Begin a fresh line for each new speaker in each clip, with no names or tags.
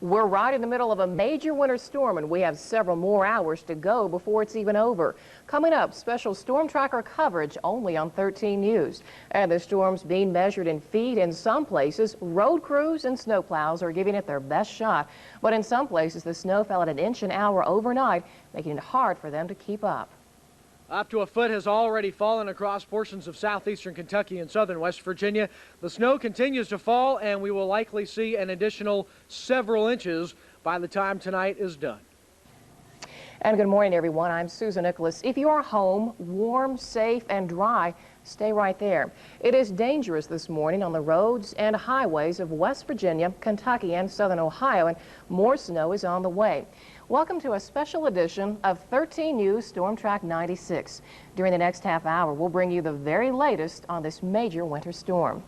We're right in the middle of a major winter storm, and we have several more hours to go before it's even over. Coming up, special storm tracker coverage only on 13 News. And the storm's being measured in feet in some places. Road crews and snowplows are giving it their best shot. But in some places, the snow fell at an inch an hour overnight, making it hard for them to keep up.
Up to a foot has already fallen across portions of southeastern Kentucky and southern West Virginia. The snow continues to fall, and we will likely see an additional several inches by the time tonight is done.
And good morning, everyone. I'm Susan Nicholas. If you are home, warm, safe, and dry, stay right there. It is dangerous this morning on the roads and highways of West Virginia, Kentucky, and southern Ohio, and more snow is on the way. Welcome to a special edition of 13 News Storm Track 96. During the next half hour, we'll bring you the very latest on this major winter storm.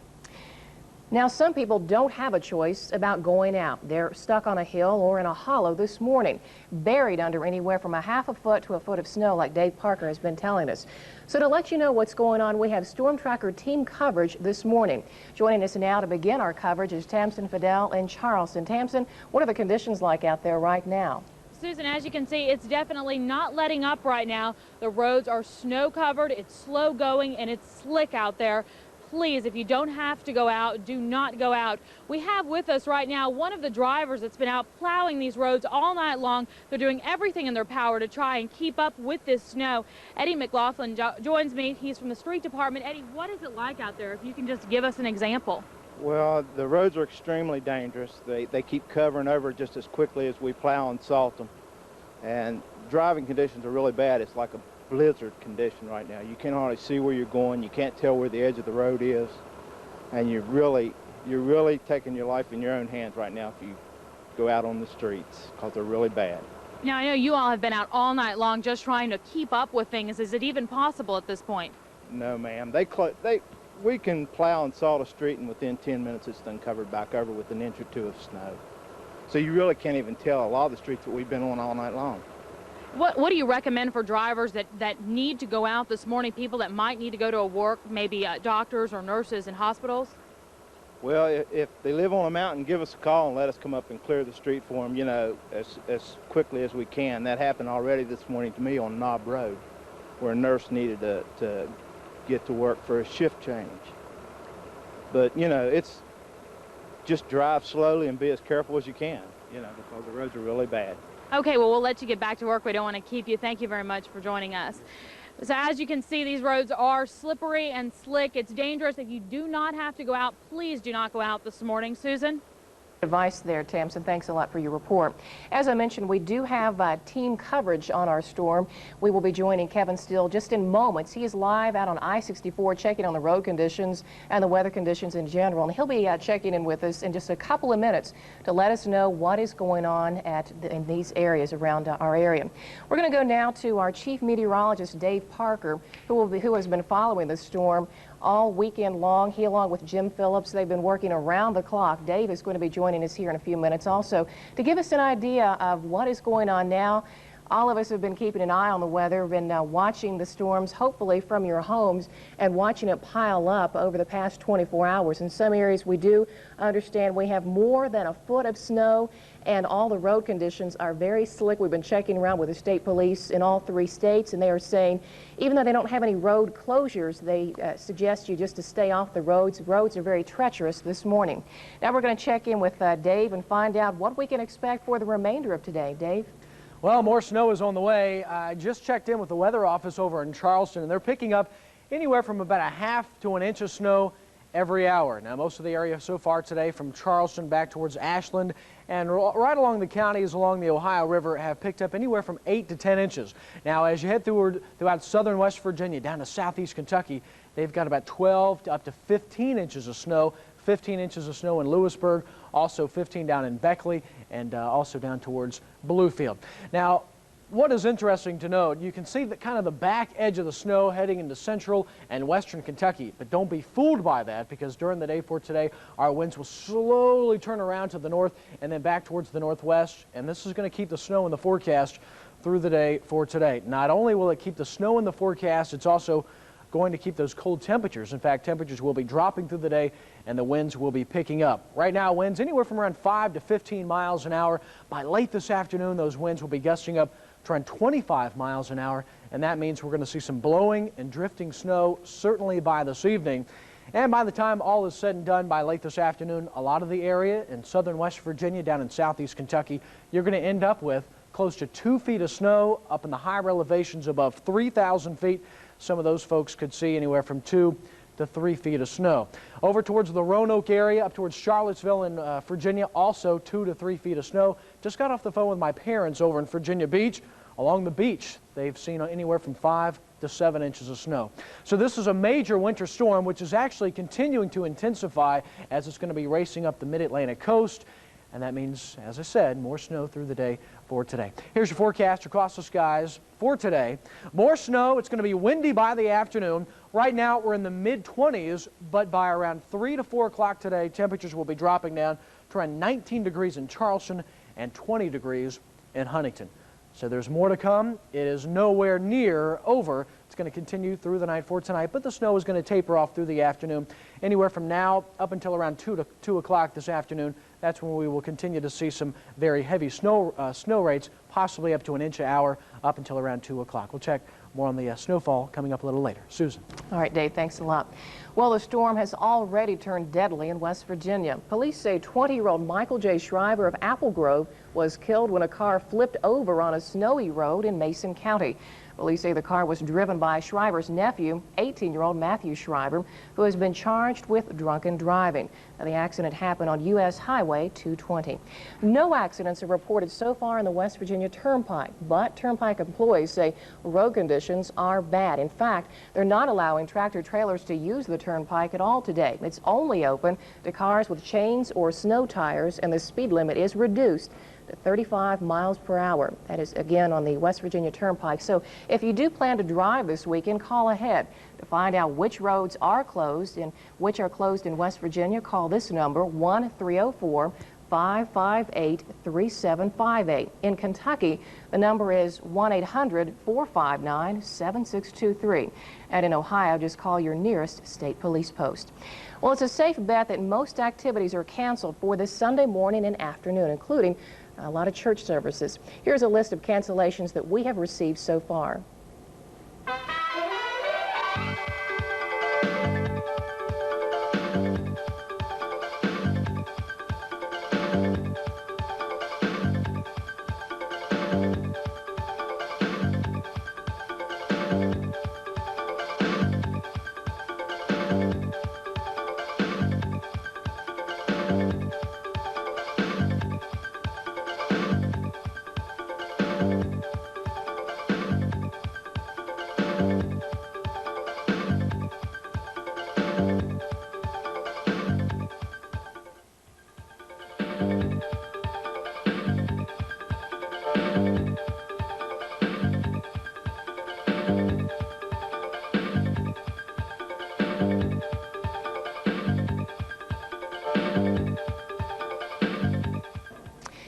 Now, some people don't have a choice about going out. They're stuck on a hill or in a hollow this morning, buried under anywhere from a half a foot to a foot of snow, like Dave Parker has been telling us. So to let you know what's going on, we have Storm Tracker team coverage this morning. Joining us now to begin our coverage is Tamsen Fidel in Charleston. Tamsen, what are the conditions like out there right now?
Susan, as you can see, it's definitely not letting up right now. The roads are snow covered, it's slow going, and it's slick out there. Please, if you don't have to go out, do not go out. We have with us right now one of the drivers that's been out plowing these roads all night long. They're doing everything in their power to try and keep up with this snow. Eddie McLaughlin joins me. He's from the street department. Eddie, what is it like out there? If you can just give us an example.
Well, the roads are extremely dangerous. They keep covering over just as quickly as we plow and salt them. And driving conditions are really bad. It's like a blizzard condition right now. You can hardly see where you're going. You can't tell where the edge of the road is. And you're really taking your life in your own hands right now if you go out on the streets, because they're really bad.
Now, I know you all have been out all night long just trying to keep up with things. Is it even possible at this point?
No, ma'am. We can plow and salt a street, and within 10 minutes it's done covered back over with an inch or two of snow. So you really can't even tell a lot of the streets that we've been on all night long.
What do you recommend for drivers that need to go out this morning, people that might need to go to a work, maybe doctors or nurses in hospitals?
Well, if they live on a mountain, give us a call and let us come up and clear the street for them, you know, as quickly as we can. That happened already this morning to me on Knob Road, where a nurse needed to get to work for a shift change. But, you know, it's just drive slowly and be as careful as you can, you know, because the roads are really bad.
Okay, well, we'll let you get back to work. We don't want to keep you. Thank you very much for joining us. So as you can see, these roads are slippery and slick. It's dangerous. If you do not have to go out, please do not go out this morning. Susan?
Advice there, Tamsen. Thanks a lot for your report. As I mentioned, we do have team coverage on our storm. We will be joining Kevin Steele just in moments. He is live out on I-64 checking on the road conditions and the weather conditions in general. And he'll be checking in with us in just a couple of minutes to let us know what is going on in these areas around our area. We're going to go now to our chief meteorologist, Dave Parker, who has been following the storm all weekend long. He, along with Jim Phillips, they've been working around the clock. Dave is going to be joining us here in a few minutes also to give us an idea of what is going on now. All of us have been keeping an eye on the weather, been watching the storms, hopefully from your homes, and watching it pile up over the past 24 hours. In some areas, we do understand we have more than a foot of snow, and all the road conditions are very slick. We've been checking around with the state police in all 3 states, and they are saying, even though they don't have any road closures, they suggest you just to stay off the roads. Roads are very treacherous this morning. Now we're going to check in with Dave and find out what we can expect for the remainder of today. Dave?
Well, more snow is on the way. I just checked in with the weather office over in Charleston, and they're picking up anywhere from about a half to an inch of snow every hour. Now, most of the area so far today from Charleston back towards Ashland and right along the counties along the Ohio River have picked up anywhere from 8 to 10 inches. Now, as you head throughout southern West Virginia down to southeast Kentucky, they've got about 12 to up to 15 inches of snow. 15 inches of snow in Lewisburg, also 15 down in Beckley, and also down towards Bluefield. Now, what is interesting to note, you can see kind of the back edge of the snow heading into central and western Kentucky, but don't be fooled by that, because during the day for today, our winds will slowly turn around to the north and then back towards the northwest, and this is going to keep the snow in the forecast through the day for today. Not only will it keep the snow in the forecast, it's also going to keep those cold temperatures. In fact, temperatures will be dropping through the day and the winds will be picking up. Right now, winds anywhere from around 5 to 15 miles an hour. By late this afternoon, those winds will be gusting up to around 25 miles an hour, and that means we're going to see some blowing and drifting snow certainly by this evening. And by the time all is said and done by late this afternoon, a lot of the area in southern West Virginia, down in southeast Kentucky, you're going to end up with close to 2 feet of snow up in the higher elevations above 3,000 feet. Some of those folks could see anywhere from 2 to 3 feet of snow. Over towards the Roanoke area, up towards Charlottesville in Virginia, also 2 to 3 feet of snow. Just got off the phone with my parents over in Virginia Beach. Along the beach, they've seen anywhere from 5 to 7 inches of snow. So this is a major winter storm, which is actually continuing to intensify as it's going to be racing up the mid-Atlantic coast. And that means, as I said, more snow through the day for today. Here's your forecast across the skies for today. More snow. It's going to be windy by the afternoon. Right now, we're in the mid-20s, but by around 3 to 4 o'clock today, temperatures will be dropping down to around 19 degrees in Charleston and 20 degrees in Huntington. So there's more to come. It is nowhere near over. It's going to continue through the night for tonight, but the snow is going to taper off through the afternoon. Anywhere from now up until around 2 o'clock this afternoon, that's when we will continue to see some very heavy snow rates, possibly up to an inch an hour up until around 2 o'clock. We'll check more on the snowfall coming up a little later. Susan.
All right, Dave, thanks a lot. Well, the storm has already turned deadly in West Virginia. Police say 20-year-old Michael J. Shriver of Apple Grove was killed when a car flipped over on a snowy road in Mason County. Police say the car was driven by Shriver's nephew, 18-year-old Matthew Shriver, who has been charged with drunken driving. Now, the accident happened on U.S. Highway 220. No accidents are reported so far in the West Virginia Turnpike, but Turnpike employees say road conditions are bad. In fact, they're not allowing tractor trailers to use the Turnpike at all today. It's only open to cars with chains or snow tires, and the speed limit is reduced to 35 miles per hour. That is, again, on the West Virginia Turnpike. So if you do plan to drive this weekend, call ahead. To find out which roads are closed and which are closed in West Virginia, call this number, 1-304-558-3758. In Kentucky, the number is 1-800-459-7623. And in Ohio, just call your nearest state police post. Well, it's a safe bet that most activities are canceled for this Sunday morning and afternoon, including a lot of church services. Here's a list of cancellations that we have received so far.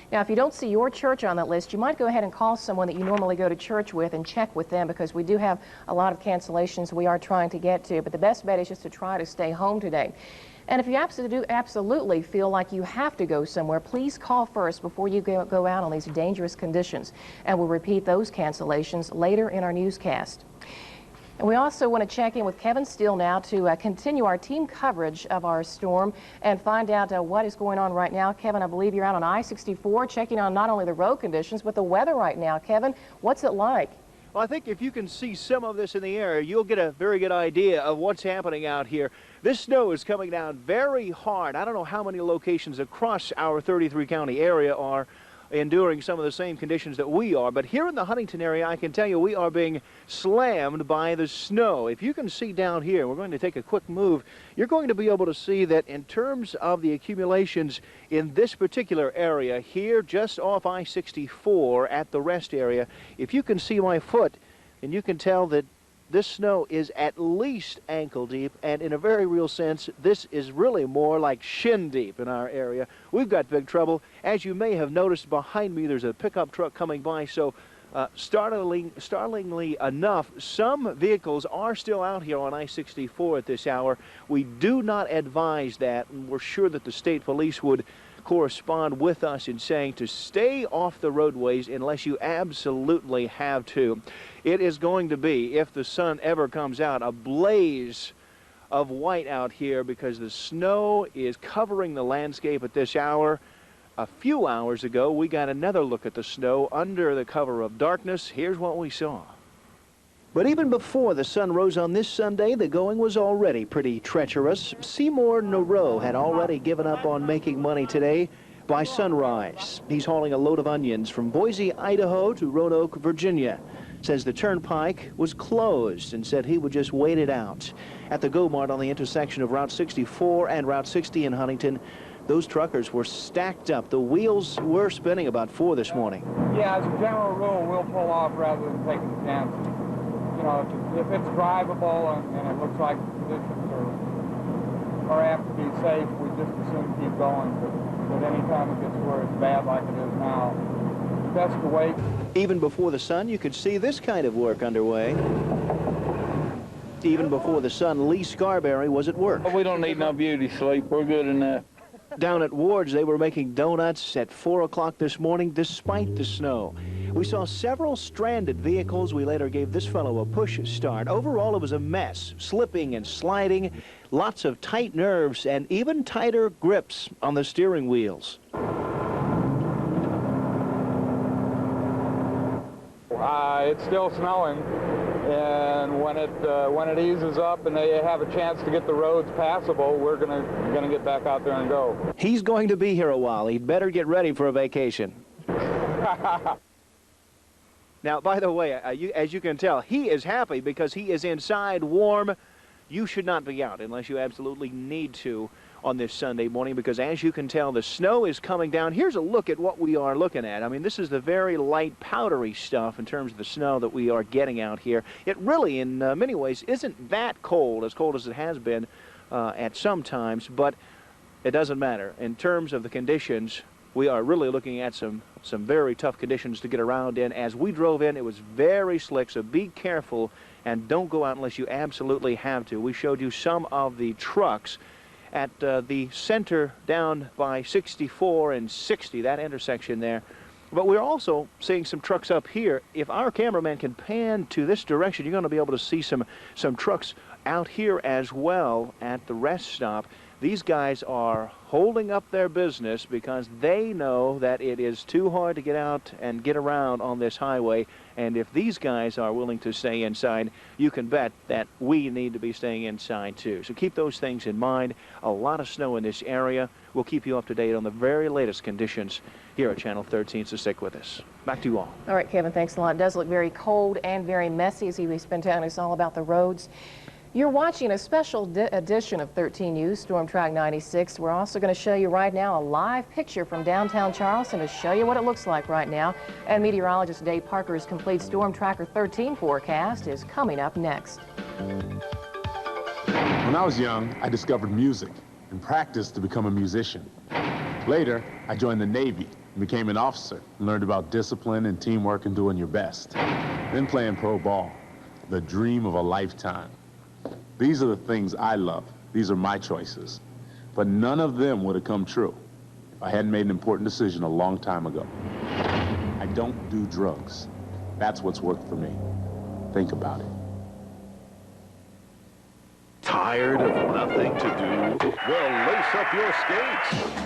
Now, if you don't see your church on that list, you might go ahead and call someone that you normally go to church with and check with them, because we do have a lot of cancellations we are trying to get to. But the best bet is just to try to stay home today. And if you absolutely feel like you have to go somewhere, please call first before you go out on these dangerous conditions. And we'll repeat those cancellations later in our newscast. And we also want to check in with Kevin Steele now to continue our team coverage of our storm and find out what is going on right now. Kevin, I believe you're out on I-64 checking on not only the road conditions but the weather right now. Kevin, what's it like?
Well, I think if you can see some of this in the air, you'll get a very good idea of what's happening out here. This snow is coming down very hard. I don't know how many locations across our 33-county area are enduring some of the same conditions that we are, but here in the Huntington area, I can tell you we are being slammed by the snow. If you can see down here, we're going to take a quick move, you're going to be able to see that in terms of the accumulations in this particular area here, just off I-64 at the rest area, if you can see my foot, and you can tell that this snow is at least ankle deep, and in a very real sense, this is really more like shin deep in our area. We've got big trouble. As you may have noticed behind me, there's a pickup truck coming by, so Startlingly enough, some vehicles are still out here on I-64 at this hour. We do not advise that, and we're sure that the state police would correspond with us in saying to stay off the roadways unless you absolutely have to. It is going to be, if the sun ever comes out, a blaze of white out here because the snow is covering the landscape at this hour. A few hours ago, we got another look at the snow under the cover of darkness. Here's what we saw. But even before the sun rose on this Sunday, the going was already pretty treacherous. Seymour Nero had already given up on making money today by sunrise. He's hauling a load of onions from Boise, Idaho to Roanoke, Virginia. Says the turnpike was closed and said he would just wait it out. At the Go Mart on the intersection of Route 64 and Route 60 in Huntington, those truckers were stacked up. The wheels were spinning about 4 this morning.
Yeah, as a general rule, we'll pull off rather than taking a chance. You know, if it's drivable and it looks like conditions are apt to be safe, we just as soon keep going. But anytime it gets where it's bad like it is now, it's best to wait. Even before the sun, you could see this kind of work underway. Even before the sun, Lee Scarberry was at work.
We don't need no beauty sleep. We're good enough.
Down at Ward's, they were making donuts at 4 o'clock this morning despite the snow. We saw several stranded vehicles. We later gave this fellow a push start. Overall, it was a mess, slipping and sliding, lots of tight nerves and even tighter grips on the steering wheels.
It's still snowing, and when it eases up and they have a chance to get the roads passable, we're gonna get back out there and go.
He's going to be here a while. He'd better get ready for a vacation. Now, by the way, as you can tell, he is happy because he is inside warm. You should not be out unless you absolutely need to on this Sunday morning because, as you can tell, the snow is coming down. Here's a look at what we are looking at. I mean, this is the very light, powdery stuff in terms of the snow that we are getting out here. It really, in many ways, isn't that cold as it has been at some times, but it doesn't matter. In terms of the conditions, we are really looking at some very tough conditions to get around in. As we drove in, it was very slick, so be careful and don't go out unless you absolutely have to. We showed you some of the trucks at the center down by 64 and 60, that intersection there. But we're also seeing some trucks up here. If our cameraman can pan to this direction, you're going to be able to see some trucks out here as well at the rest stop. These guys are holding up their business because they know that it is too hard to get out and get around on this highway. And if these guys are willing to stay inside, you can bet that we need to be staying inside too. So keep those things in mind. A lot of snow in this area. We'll keep you up to date on the very latest conditions here at Channel 13, so stick with us. Back to you all.
All right, Kevin, thanks a lot. It does look very cold and very messy as we spend telling us all about the roads. You're watching a special edition of 13 News, Storm Track 96. We're also going to show you right now a live picture from downtown Charleston to show you what it looks like right now. And meteorologist Dave Parker's complete Storm Tracker 13 forecast is coming up next.
When I was young, I discovered music and practiced to become a musician. Later, I joined the Navy and became an officer and learned about discipline and teamwork and doing your best. Then playing pro ball, the dream of a lifetime. These are the things I love. These are my choices. But none of them would have come true if I hadn't made an important decision a long time ago. I don't do drugs. That's what's worked for me. Think about it.
Tired of nothing to do? Well, lace up your skates.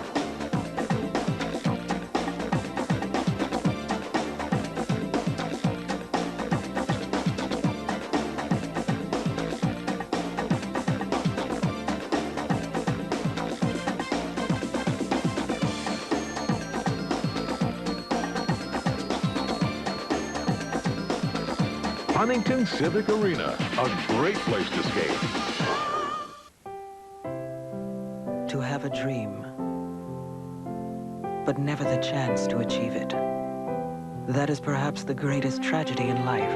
Huntington Civic Arena, a great place to skate.
To have a dream, but never the chance to achieve it. That is perhaps the greatest tragedy in life.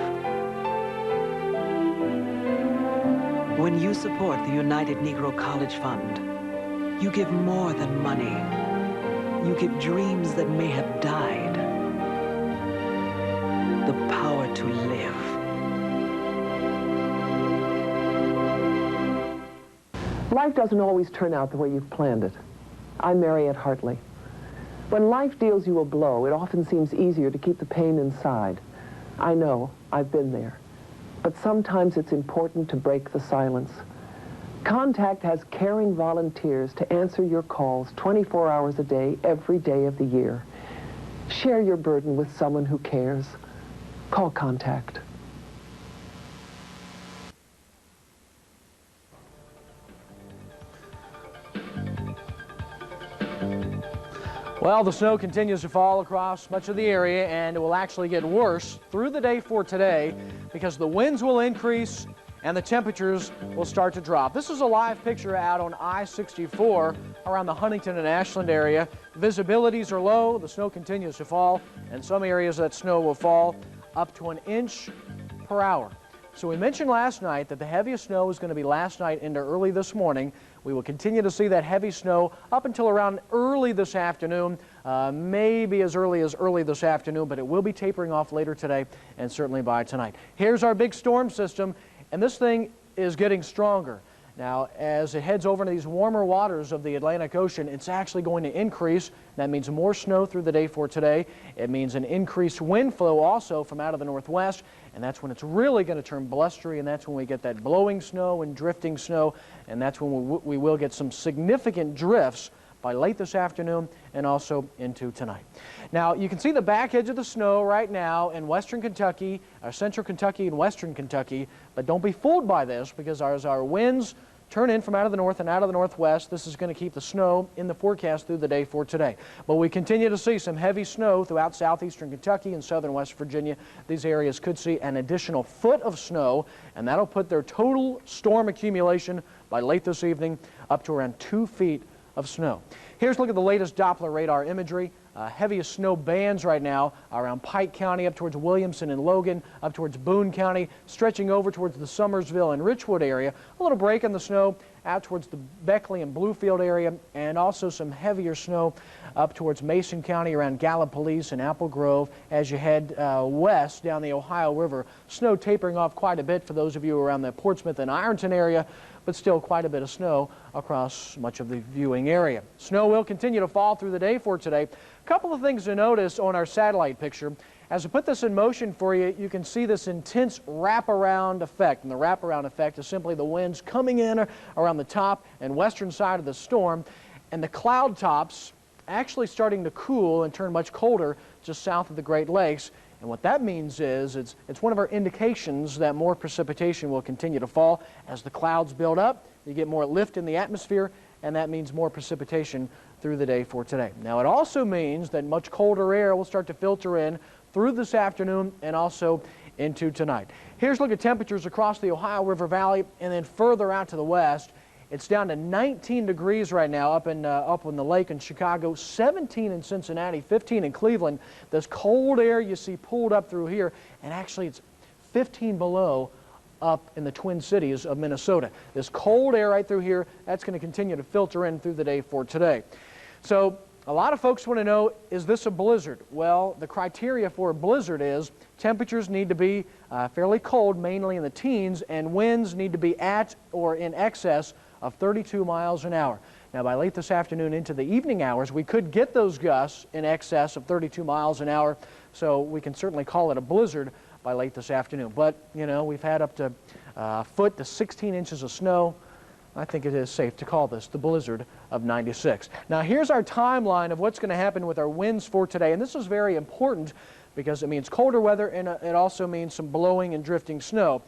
When you support the United Negro College Fund, you give more than money. You give dreams that may have died. the power to live.
Life doesn't always turn out the way you've planned it. I'm Mariette Hartley. When life deals you a blow, it often seems easier to keep the pain inside. I know, I've been there. But sometimes it's important to break the silence. Contact has caring volunteers to answer your calls 24 hours a day, every day of the year. Share your burden with someone who cares. Call Contact.
Well, the snow continues to fall across much of the area, and it will actually get worse through the day for today because the winds will increase and the temperatures will start to drop. This is a live picture out on I-64 around the Huntington and Ashland area. Visibilities are low, the snow continues to fall, and some areas that snow will fall up to 1 inch per hour. So we mentioned last night that the heaviest snow is going to be last night into early this morning. We will continue to see that heavy snow up until around early this afternoon, maybe as early this afternoon, but it will be tapering off later today and certainly by tonight. Here's our big storm system, and this thing is getting stronger. Now, as it heads over into these warmer waters of the Atlantic Ocean, it's actually going to increase. That means more snow through the day for today. It means an increased wind flow also from out of the northwest, and that's when it's really going to turn blustery, and that's when we get that blowing snow and drifting snow, and that's when we will get some significant drifts by late this afternoon and also into tonight. Now, you can see the back edge of the snow right now in western Kentucky, central Kentucky and western Kentucky, but don't be fooled by this because as our winds turn in from out of the north and out of the northwest, this is going to keep the snow in the forecast through the day for today. But we continue to see some heavy snow throughout southeastern Kentucky and southern West Virginia. These areas could see an additional foot of snow, and that'll put their total storm accumulation by late this evening up to around 2 feet of snow. Here's a look at the latest Doppler radar imagery. Heaviest snow bands right now around Pike County, up towards Williamson and Logan, up towards Boone County, stretching over towards the Summersville and Richwood area. A little break in the snow out towards the Beckley and Bluefield area, and also some heavier snow up towards Mason County around Gallipolis and Apple Grove as you head west down the Ohio River. Snow tapering off quite a bit for those of you around the Portsmouth and Ironton area, but still quite a bit of snow across much of the viewing area. Snow will continue to fall through the day for today. A couple of things to notice on our satellite picture. As I put this in motion for you, you can see this intense wraparound effect. And the wraparound effect is simply the winds coming in around the top and western side of the storm, and the cloud tops actually starting to cool and turn much colder just south of the Great Lakes. And what that means is it's one of our indications that more precipitation will continue to fall. As the clouds build up, you get more lift in the atmosphere, and that means more precipitation through the day for today. Now, it also means that much colder air will start to filter in through this afternoon and also into tonight. Here's a look at temperatures across the Ohio River Valley and then further out to the west. It's down to 19 degrees right now up on the lake in Chicago, 17 in Cincinnati, 15 in Cleveland. This cold air you see pulled up through here, and actually it's 15 below up in the Twin Cities of Minnesota. This cold air right through here, that's going to continue to filter in through the day for today. So a lot of folks want to know, is this a blizzard? Well, the criteria for a blizzard is temperatures need to be fairly cold, mainly in the teens, and winds need to be at or in excess of 32 miles an hour. Now, by late this afternoon into the evening hours, we could get those gusts in excess of 32 miles an hour, so we can certainly call it a blizzard by late this afternoon. But, you know, we've had up to a foot to 16 inches of snow. I think it is safe to call this the blizzard of '96. Now, here's our timeline of what's going to happen with our winds for today, and this is very important because it means colder weather and it also means some blowing and drifting snow.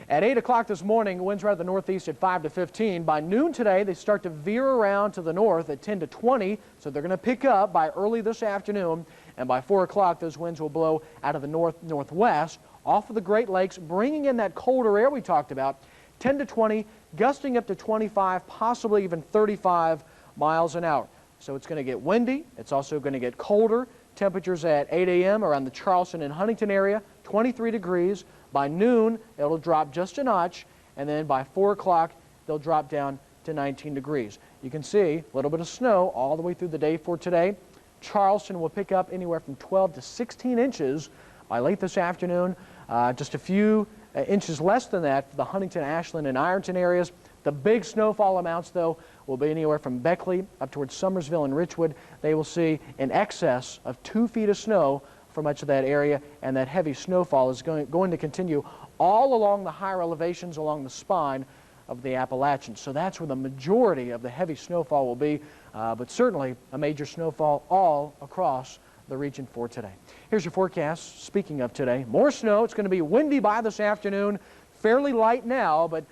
At 8 o'clock this morning, winds are at the northeast at 5 to 15. By noon today, they start to veer around to the north at 10 to 20, so they're going to pick up by early this afternoon. And by 4 o'clock, those winds will blow out of the north-northwest off of the Great Lakes, bringing in that colder air we talked about, 10 to 20, gusting up to 25, possibly even 35 miles an hour. So it's going to get windy. It's also going to get colder. Temperatures at 8 a.m. around the Charleston and Huntington area, 23 degrees. By noon, it'll drop just a notch, and then by 4 o'clock, they'll drop down to 19 degrees. You can see a little bit of snow all the way through the day for today. Charleston will pick up anywhere from 12 to 16 inches by late this afternoon. Just a few inches less than that for the Huntington, Ashland, and Ironton areas. The big snowfall amounts, though, will be anywhere from Beckley up towards Summersville and Richwood. They will see in excess of 2 feet of snow for much of that area, and that heavy snowfall is going to continue all along the higher elevations along the spine of the Appalachians. So that's where the majority of the heavy snowfall will be, but certainly a major snowfall all across the region for today. Here's your forecast. Speaking of today, more snow. It's going to be windy by this afternoon, fairly light now, but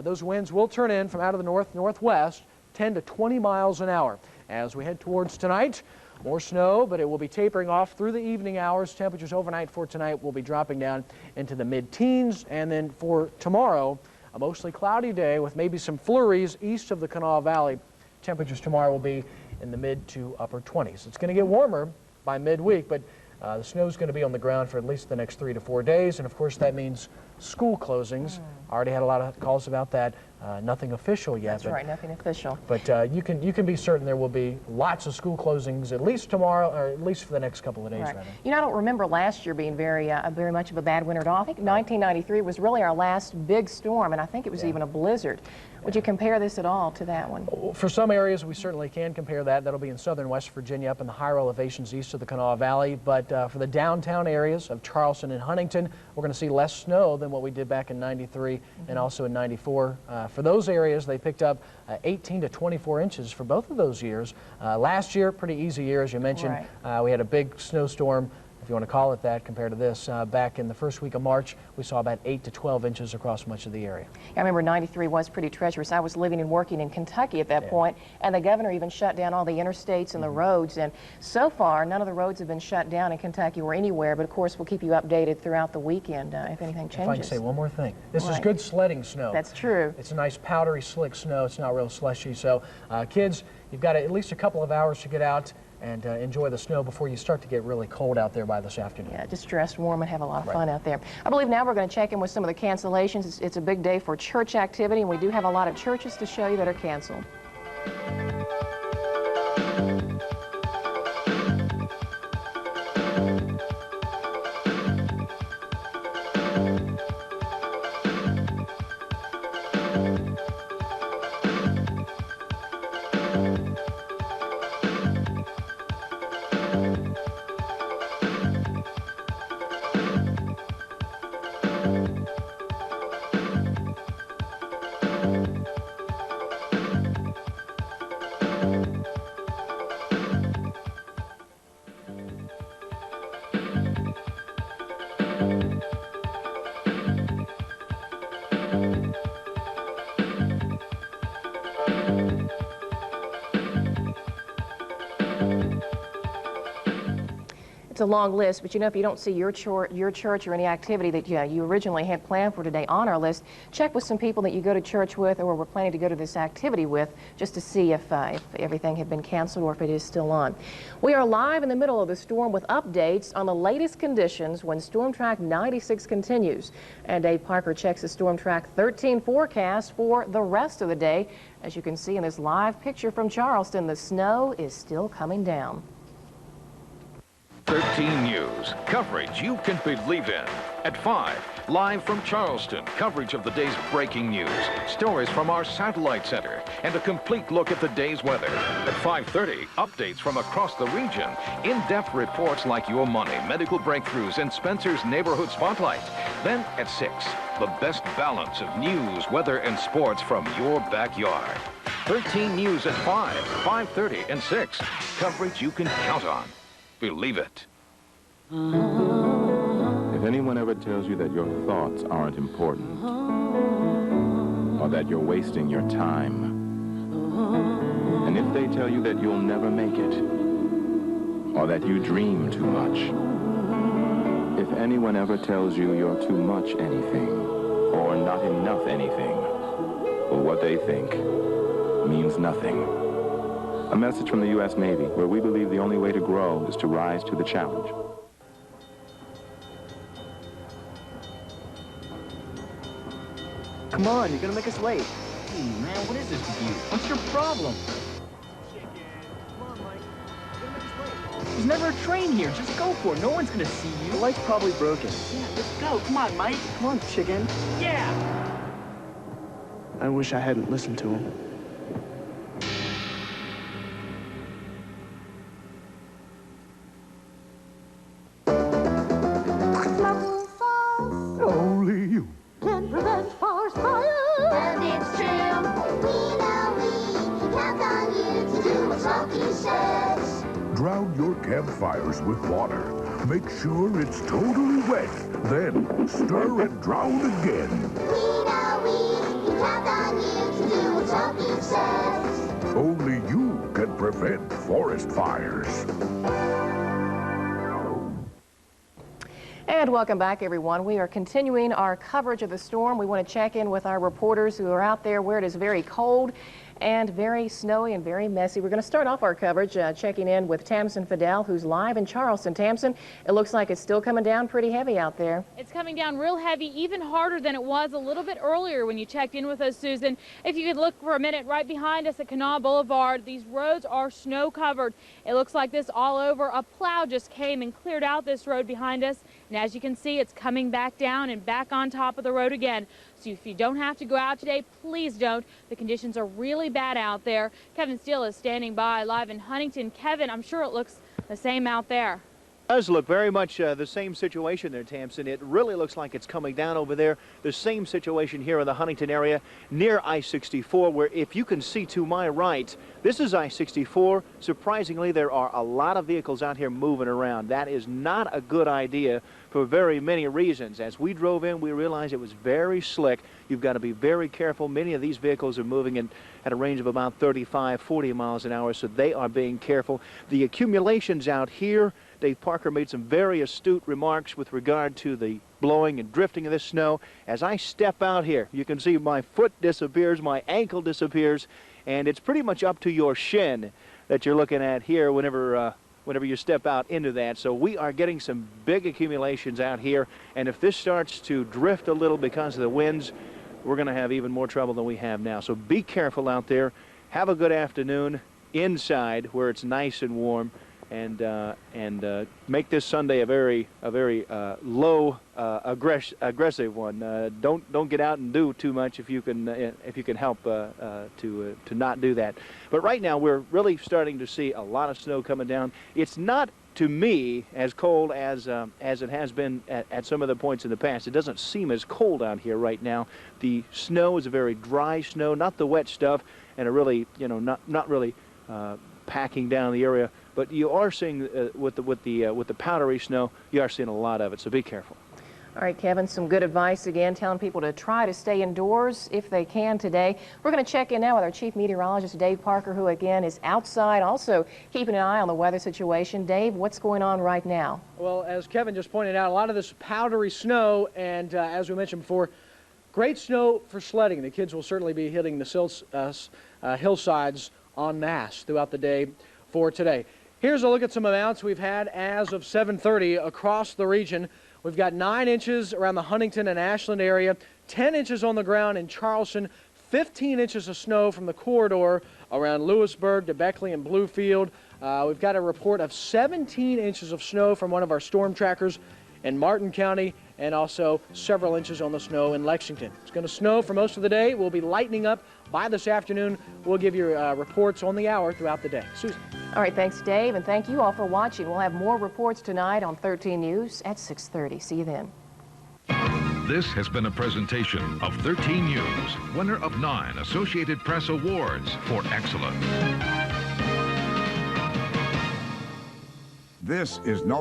those winds will turn in from out of the northwest, 10 to 20 miles an hour. As we head towards tonight, more snow, but it will be tapering off through the evening hours. Temperatures overnight for tonight will be dropping down into the mid-teens, and then for tomorrow, a mostly cloudy day with maybe some flurries east of the Kanawha Valley. Temperatures tomorrow will be in the mid to upper 20s. It's going to get warmer by midweek, but the snow is going to be on the ground for at least the next 3 to 4 days, and of course that means school closings. Already had a lot of calls about that. Nothing official yet.
That's right, nothing official.
But you can be certain there will be lots of school closings at least tomorrow, or at least for the next couple of days.
Right.
Rather.
You know, I don't remember last year being very much of a bad winter at all. I think 1993 was really our last big storm, and I think it was even a blizzard. Would you compare this at all to that one?
For some areas, we certainly can compare that. That'll be in southern West Virginia, up in the higher elevations east of the Kanawha Valley. But for the downtown areas of Charleston and Huntington, we're going to see less snow than what we did back in 93 and also in 94. For those areas, they picked up 18 to 24 inches for both of those years. Last year, pretty easy year, as you mentioned.
Right.
We had a big snowstorm, if you want to call it that, compared to this. Back in the first week of March, we saw about 8 to 12 inches across much of the area.
I remember 93 was pretty treacherous. I was living and working in Kentucky at that point, and the governor even shut down all the interstates and the roads. And so far, none of the roads have been shut down in Kentucky or anywhere, but of course we'll keep you updated throughout the weekend if anything changes.
If I can say one more thing. This is good sledding snow.
That's true.
It's a nice powdery, slick snow. It's not real slushy. So kids, you've got at least a couple of hours to get out and enjoy the snow before you start to get really cold out there by this afternoon.
Yeah, just dress warm and have a lot of fun out there. I believe now we're going to check in with some of the cancellations. It's a big day for church activity, and we do have a lot of churches to show you that are canceled. It's a long list, but you know, if you don't see your church or any activity that you originally had planned for today on our list, check with some people that you go to church with or were planning to go to this activity with, just to see if everything had been canceled or if it is still on. We are live in the middle of the storm with updates on the latest conditions when Storm Track 96 continues. And Dave Parker checks the Storm Track 13 forecast for the rest of the day. As you can see in this live picture from Charleston, the snow is still coming down.
13 News, coverage you can believe in. At 5, live from Charleston, coverage of the day's breaking news, stories from our satellite center, and a complete look at the day's weather. At 5:30, updates from across the region, in-depth reports like Your Money, medical breakthroughs, and Spencer's Neighborhood Spotlight. Then at 6, the best balance of news, weather, and sports from your backyard. 13 News at 5, 5:30, and 6, coverage you can count on. Believe it.
If anyone ever tells you that your thoughts aren't important, or that you're wasting your time, and if they tell you that you'll never make it, or that you dream too much, if anyone ever tells you you're too much anything, or not enough anything, well, what they think means nothing. A message from the U.S. Navy, where we believe the only way to grow is to rise to the challenge.
Come on, you're gonna make us late. Hey, man, what is this with you? What's your problem? Come on, Mike. You're gonna make us late. There's never a train here. Just go for it. No one's gonna see you.
The light's probably broken.
Yeah, let's go. Come on, Mike.
Come on, chicken.
Yeah!
I wish I hadn't listened to him.
Only you
can prevent forest fire. And it's true. We know we can count on you to do what WOWK says.
drown your campfires with water. Make sure it's totally wet. Then stir and drown again.
We know we can count on you to do what WOWK says.
Only you can prevent forest fires.
And welcome back, everyone. We are continuing our coverage of the storm. We want to check in with our reporters who are out there where it is very cold and very snowy and very messy. We're going to start off our coverage checking in with Tamsin Fidel, who's live in Charleston. Tamsin, it looks like it's still coming down pretty heavy out there.
It's coming down real heavy, even harder than it was a little bit earlier when you checked in with us, Susan. If you could look for a minute right behind us at Canal Boulevard, these roads are snow covered. It looks like this all over. A plow just came and cleared out this road behind us. And as you can see, it's coming back down and back on top of the road again. So if you don't have to go out today, please don't. The conditions are really bad out there. Kevin Steele is standing by live in Huntington. Kevin, I'm sure it looks the same out there.
It does look very much the same situation there, Tamsin. It really looks like it's coming down over there. The same situation here in the Huntington area near I-64, where if you can see to my right, this is I-64. Surprisingly, there are a lot of vehicles out here moving around. That is not a good idea for very many reasons. As we drove in, we realized it was very slick. You've got to be very careful. Many of these vehicles are moving in at a range of about 35, 40 miles an hour, so they are being careful. The accumulations out here, Dave Parker made some very astute remarks with regard to the blowing and drifting of this snow. As I step out here, you can see my foot disappears, my ankle disappears, and it's pretty much up to your shin that you're looking at here whenever you step out into that. So we are getting some big accumulations out here, and if this starts to drift a little because of the winds, we're going to have even more trouble than we have now. So be careful out there. Have a good afternoon inside where it's nice and warm, and make this Sunday a very low aggressive one. Don't get out and do too much if you can help to not do that. But right now we're really starting to see a lot of snow coming down. It's not, to me, as cold as it has been at some of the points in the past. It doesn't seem as cold out here right now. The snow is a very dry snow, not the wet stuff, and a really, not really packing down the area. But you are seeing with the powdery snow, you are seeing a lot of it. So be careful.
All right, Kevin, some good advice again, telling people to try to stay indoors if they can today. We're going to check in now with our chief meteorologist, Dave Parker, who again is outside, also keeping an eye on the weather situation. Dave, what's going on right now?
Well, as Kevin just pointed out, a lot of this powdery snow, and as we mentioned before, great snow for sledding. The kids will certainly be hitting the hillsides en masse throughout the day for today. Here's a look at some amounts we've had as of 7:30 across the region. We've got 9 inches around the Huntington and Ashland area, 10 inches on the ground in Charleston, 15 inches of snow from the corridor around Lewisburg to Beckley and Bluefield. We've got a report of 17 inches of snow from one of our storm trackers in Martin County, and also several inches on the snow in Lexington. It's going to snow for most of the day. We'll be lightening up by this afternoon. We'll give you reports on the hour throughout the day. Susan.
All right, thanks, Dave, and thank you all for watching. We'll have more reports tonight on 13 News at 6:30. See you then.
This has been a presentation of 13 News, winner of 9 Associated Press Awards for excellence.
This is not